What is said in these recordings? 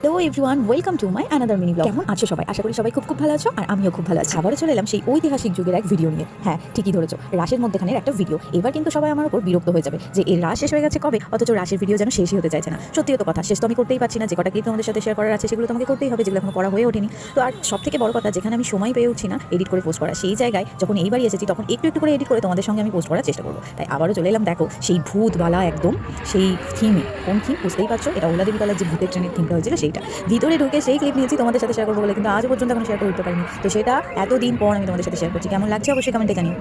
Hello everyone, welcome to my another mini blog. কেমন আছো সবাই? আশা করি সবাই খুব ভালো আছো, আর আমিও খুব ভালো আছি। আবারও চলে এলাম সেই ঐতিহাসিক যুগের এক ভিডিও নিয়ে। হ্যাঁ, ঠিকই ধরেছো, রাসের মধ্যেখানের একটা ভিডিও। এবার কিন্তু সবাই আমার উপর বিরক্ত হয়ে যাবে যে এই রাস শেষ হয়ে গেছে কবে, অথচ রাসের ভিডিও যেন শেষই হতে চাইছে না। সত্যি তো কথা, শেষ তো আমি করতেই পারছি না। যে কটা ক্লিপ তোমাদের সাথে শেয়ার করার আছে সেগুলো তোমাকে করতেই হবে, যেগুলো এখনো করা হয়ে ওঠেনি। তো আর সব থেকে বড় কথা, যেখানে আমি সময় পেয়ে উঠছি না এডিট করে পোস্ট করা, সেই জায়গায় যখন এইবারই এসেছি তখন একটু একটু করে এডিট করে তোমাদের সঙ্গে আমি পোস্ট করার চেষ্টা করবো। তাই আবারও চলে এলাম, দেখো সেই ভূতবালা একদম সেই থিমে। কোন থিম বুঝতেই পারছো? এটা ওলা দেবীতলার যে ভূতের ট্রেনের থিমটা হয়েছিল সেইটা। ভিতরে ঢুকে সেই ক্লিপ নিয়েছি তোমাদের সাথে শেয়ার করবো বলে, কিন্তু আজ পর্যন্ত এখন শেয়ার করে উঠতে পারিনি। তো সেটা এতদিন পর আমি তোমাদের সাথে শেয়ার করছি। কেমন লাগছে অবশ্যই কমেন্টে জানিও।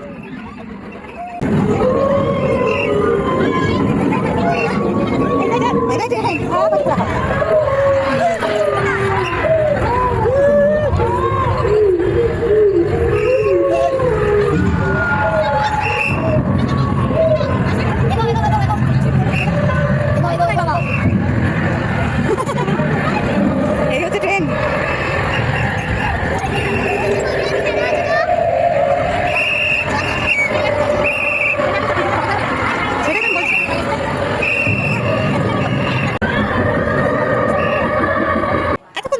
এই হচ্ছে ট্রেন।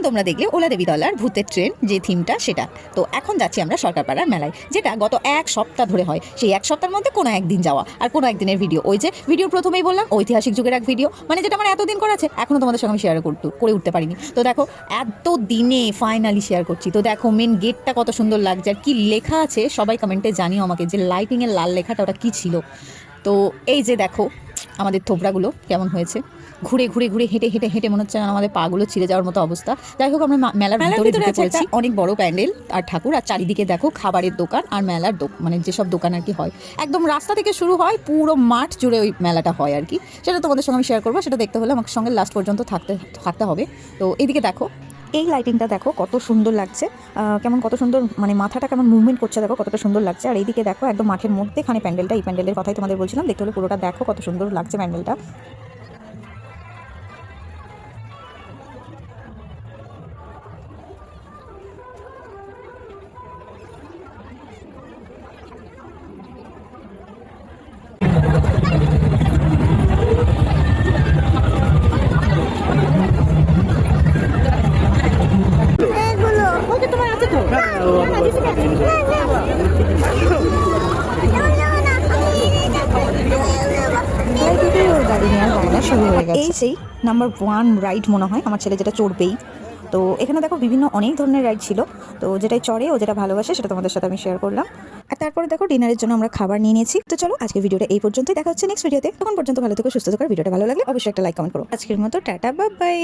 তোমরা দেখলে ওলা দেবীতলার ভূতের ট্রেন যে থিমটা, সেটা। তো এখন যাচ্ছি আমরা সরকারপাড়ার মেলায়, যেটা গত এক সপ্তাহ ধরে হয়। সেই এক সপ্তাহের মধ্যে কোনো একদিন যাওয়া আর কোনো একদিনের ভিডিও। ওই যে ভিডিও প্রথমেই বললাম, ঐতিহাসিক যুগের এক ভিডিও, মানে যেটা আমার এতদিন করা আছে, এখনও তোমাদের সঙ্গে আমি শেয়ার করে উঠতে পারিনি। তো দেখো, এত দিনে ফাইনালি শেয়ার করছি। তো দেখো, মেন গেটটা কত সুন্দর লাগছে, আর কি লেখা আছে সবাই কমেন্টে জানিও আমাকে, যে লাইটিংয়ের লাল লেখাটা ওটা কী ছিল। তো এই যে দেখো আমাদের থোবড়াগুলো কেমন হয়েছে, ঘুরে ঘুরে ঘুরে হেঁটে হেঁটে হেঁটে মনে হচ্ছে আমাদের পাগুলো ছিঁড়ে যাওয়ার মতো অবস্থা। যাই হোক, আমরা মেলার ভিতরে ঢুকে পড়েছি। অনেক বড় প্যান্ডেল আর ঠাকুর, আর চারিদিকে দেখো খাবারের দোকান আর মেলার মানে যেসব দোকান আর কি হয়, একদম রাস্তা থেকে শুরু হয়, পুরো মাঠ জুড়ে ওই মেলাটা হয় আর কি। সেটা তোমাদের সঙ্গে আমি শেয়ার করবো। সেটা দেখতে হলে আমার সঙ্গে লাস্ট পর্যন্ত থাকতে হবে। তো এইদিকে দেখো, এই লাইটিংটা দেখো কত সুন্দর লাগছে, কেমন কত সুন্দর, মানে মাথাটা কেমন মুভমেন্ট করছে, দেখো কতটা সুন্দর লাগছে। আর এইদিকে দেখো একদম মাঠের মধ্যেখানে প্যান্ডেলটা, এই প্যান্ডেলের কথাই তোমাদের বলছিলাম। দেখতে হলে পুরোটা দেখো, কত সুন্দর লাগছে প্যান্ডেলটা। এই সেই নাম্বার 1 রাইড মনে হয়, আমার ছেলে যেটা চড়বেই। তো এখানে দেখো বিভিন্ন অনেক ধরনের রাইড ছিল। তো যেটাই চড়ে ও যেটা ভালোবাসে সেটা তোমাদের সাথে আমি শেয়ার করলাম। আর তারপরে দেখো ডিনারের জন্য আমরা খাবার নিয়ে নিয়েছি। তো চলো আজকে ভিডিওটা এই পর্যন্তই, দেখা হচ্ছে নেক্সট ভিডিওতে। তখন পর্যন্ত ভালো থেকো, সুস্থ থেকো। ভিডিওটা ভালো লাগলে অবশ্যই একটা লাইক কমেন্ট করো। আজকের মতো টাটা, বাই বাই।